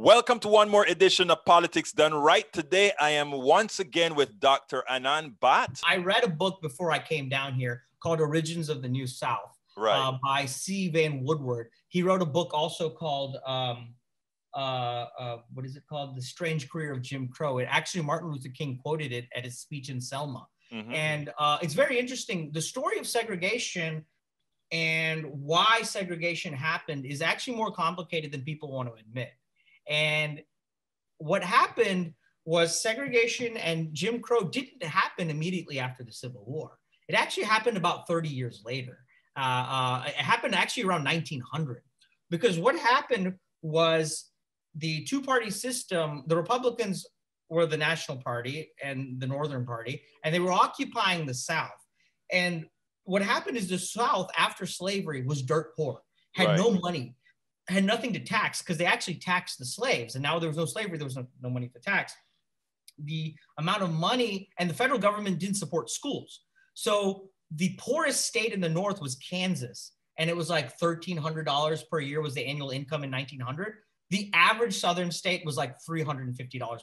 Welcome to one more edition of Politics Done Right. Today, I am once again with Dr. Anand Bhat. I read a book before I came down here called Origins of the New South by C. Van Woodward. He wrote a book also called, what is it called? The Strange Career of Jim Crow. It actually, Martin Luther King quoted it at his speech in Selma. And it's very interesting. The story of segregation and why segregation happened is actually more complicated than people want to admit. And what happened was segregation and Jim Crow didn't happen immediately after the Civil War. It actually happened about 30 years later. It happened actually around 1900, because what happened was the two-party system, the Republicans were the National Party and the Northern Party, and they were occupying the South. And what happened is the South, after slavery, was dirt poor, had no money, had nothing to tax, because they actually taxed the slaves. And now there was no slavery, there was no money to tax. The amount of money, and the federal government didn't support schools. So the poorest state in the North was Kansas. And it was like $1,300 per year was the annual income in 1900. The average Southern state was like $350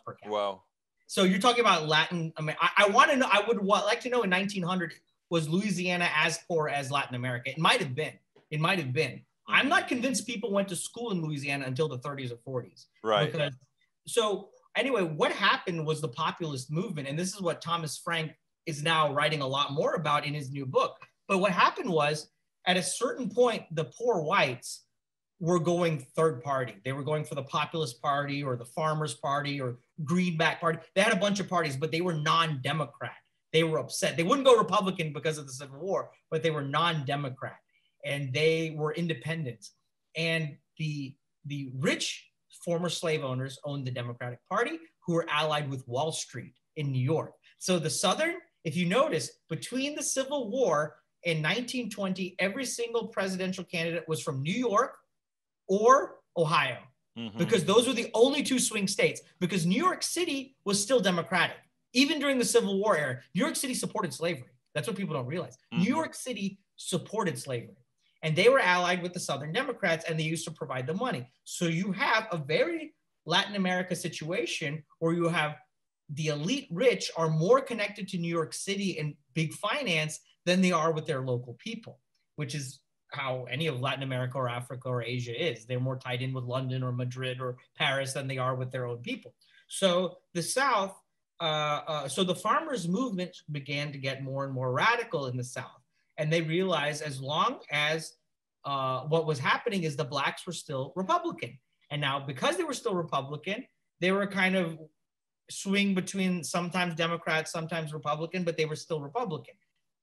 per capita. Wow. So you're talking about Latin. I mean, I want to know, I would like to know in 1900, was Louisiana as poor as Latin America? It might have been. It might have been. I'm not convinced people went to school in Louisiana until the 30s or 40s. Right. So anyway, what happened was the populist movement. And this is what Thomas Frank is now writing a lot more about in his new book. But what happened was, at a certain point, the poor whites were going third party. They were going for the Populist Party or the Farmers Party or Greenback Party. They had a bunch of parties, but they were non-Democrat. They were upset. They wouldn't go Republican because of the Civil War, but they were non-Democrat. And they were independents. And the rich former slave owners owned the Democratic Party, who were allied with Wall Street in New York. So the Southern, if you notice, between the Civil War in 1920, every single presidential candidate was from New York or Ohio, because those were the only two swing states, because New York City was still Democratic. Even during the Civil War era, New York City supported slavery. That's what people don't realize. New York City supported slavery. And they were allied with the Southern Democrats, and they used to provide the money. So you have a very Latin America situation where you have the elite rich are more connected to New York City and big finance than they are with their local people, which is how any of Latin America or Africa or Asia is. They're more tied in with London or Madrid or Paris than they are with their own people. So the South, so the farmers' movement began to get more and more radical in the South. And they realized as long as what was happening is the blacks were still Republican. And now because they were still Republican, they were kind of swing between sometimes Democrats, sometimes Republican, but they were still Republican.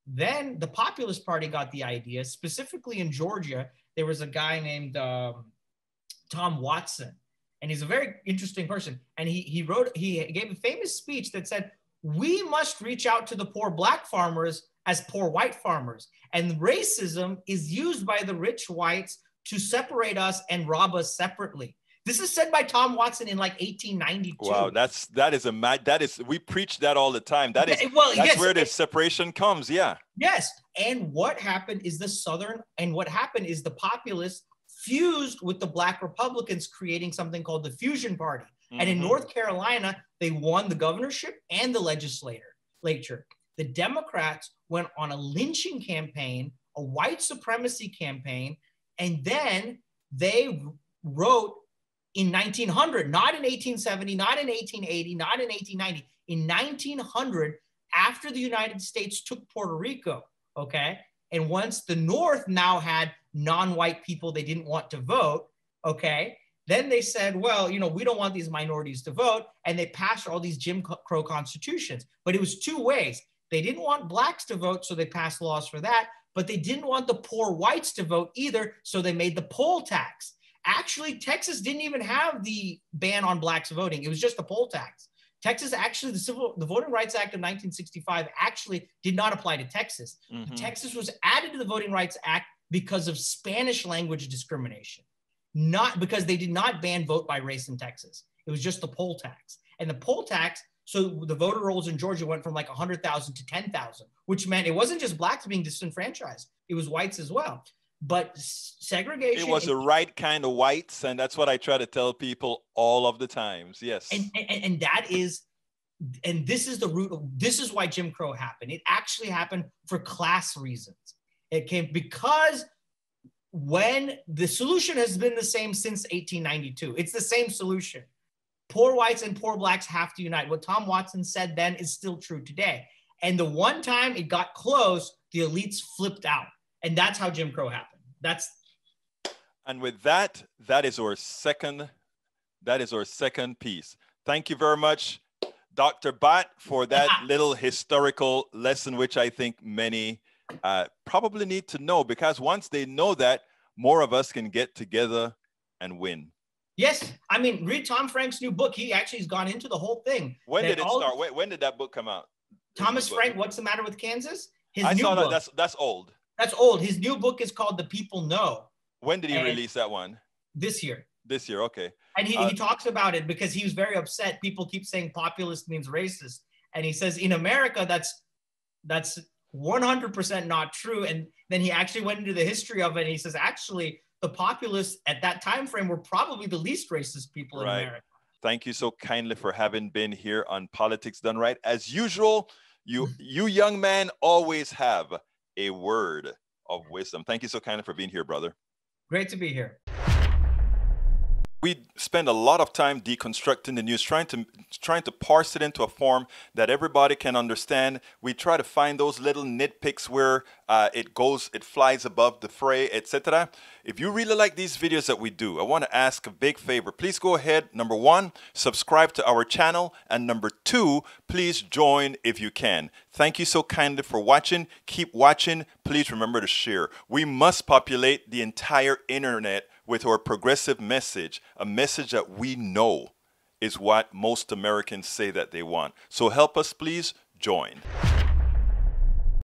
Then the Populist Party got the idea, specifically in Georgia, there was a guy named Tom Watson. And he's a very interesting person. And he gave a famous speech that said, "We must reach out to the poor black farmers as poor white farmers. And racism is used by the rich whites to separate us and rob us separately." This is said by Tom Watson in like 1892. Wow, we preach that all the time. That's where the separation comes. Yeah. Yes. And what happened is the populists fused with the black Republicans, creating something called the Fusion Party. And in North Carolina, they won the governorship and the legislature. The Democrats went on a lynching campaign, a white supremacy campaign, and then they wrote in 1900, not in 1870, not in 1880, not in 1890, in 1900, after the United States took Puerto Rico, okay? And once the North now had non-white people they didn't want to vote, okay? Then they said, well, we don't want these minorities to vote, and they passed all these Jim Crow constitutions. But it was two ways. They didn't want blacks to vote, so they passed laws for that, but they didn't want the poor whites to vote either, so they made the poll tax. Actually, Texas didn't even have the ban on blacks voting. It was just the poll tax. Texas actually, the Voting Rights Act of 1965 actually did not apply to Texas. Texas was added to the Voting Rights Act because of Spanish language discrimination, not because they did not ban vote by race in Texas. It was just the poll tax. And the poll tax, so the voter rolls in Georgia went from like 100,000 to 10,000, which meant it wasn't just blacks being disenfranchised. It was whites as well. But segregation. It was the right kind of whites, and that's what I try to tell people all of the times. Yes. And that is, and this is the root of, this is why Jim Crow happened. It actually happened for class reasons. It came because when the solution has been the same since 1892, it's the same solution. Poor whites and poor blacks have to unite. What Tom Watson said then is still true today. And the one time it got close, the elites flipped out. And that's how Jim Crow happened. And with that, that is our second piece. Thank you very much, Dr. Bhat, for that little historical lesson, which I think many probably need to know, because once they know that, more of us can get together and win. Yes. I mean, read Tom Frank's new book. He actually has gone into the whole thing. When did it start? When did that book come out? Thomas Frank, What's the Matter with Kansas? I saw that. That's old. That's old. His new book is called The People Know. When did he release that one? This year. This year, okay. And he talks about it because he was very upset. People keep saying populist means racist. And he says, in America, that's 100% not true. And then he actually went into the history of it. And he says, actually, the populists at that time frame were probably the least racist people in America. Thank you so kindly for having been here on Politics Done Right. As usual, you young man always have a word of wisdom. Thank you so kindly for being here, brother. Great to be here. We spend a lot of time deconstructing the news, trying to parse it into a form that everybody can understand. We try to find those little nitpicks where it flies above the fray, etc. If you really like these videos that we do, I want to ask a big favor. Please go ahead, number one, subscribe to our channel, and number two, please join if you can. Thank you so kindly for watching. Keep watching. Please remember to share. We must populate the entire internet with our progressive message, a message that we know is what most Americans say that they want. So help us, please join.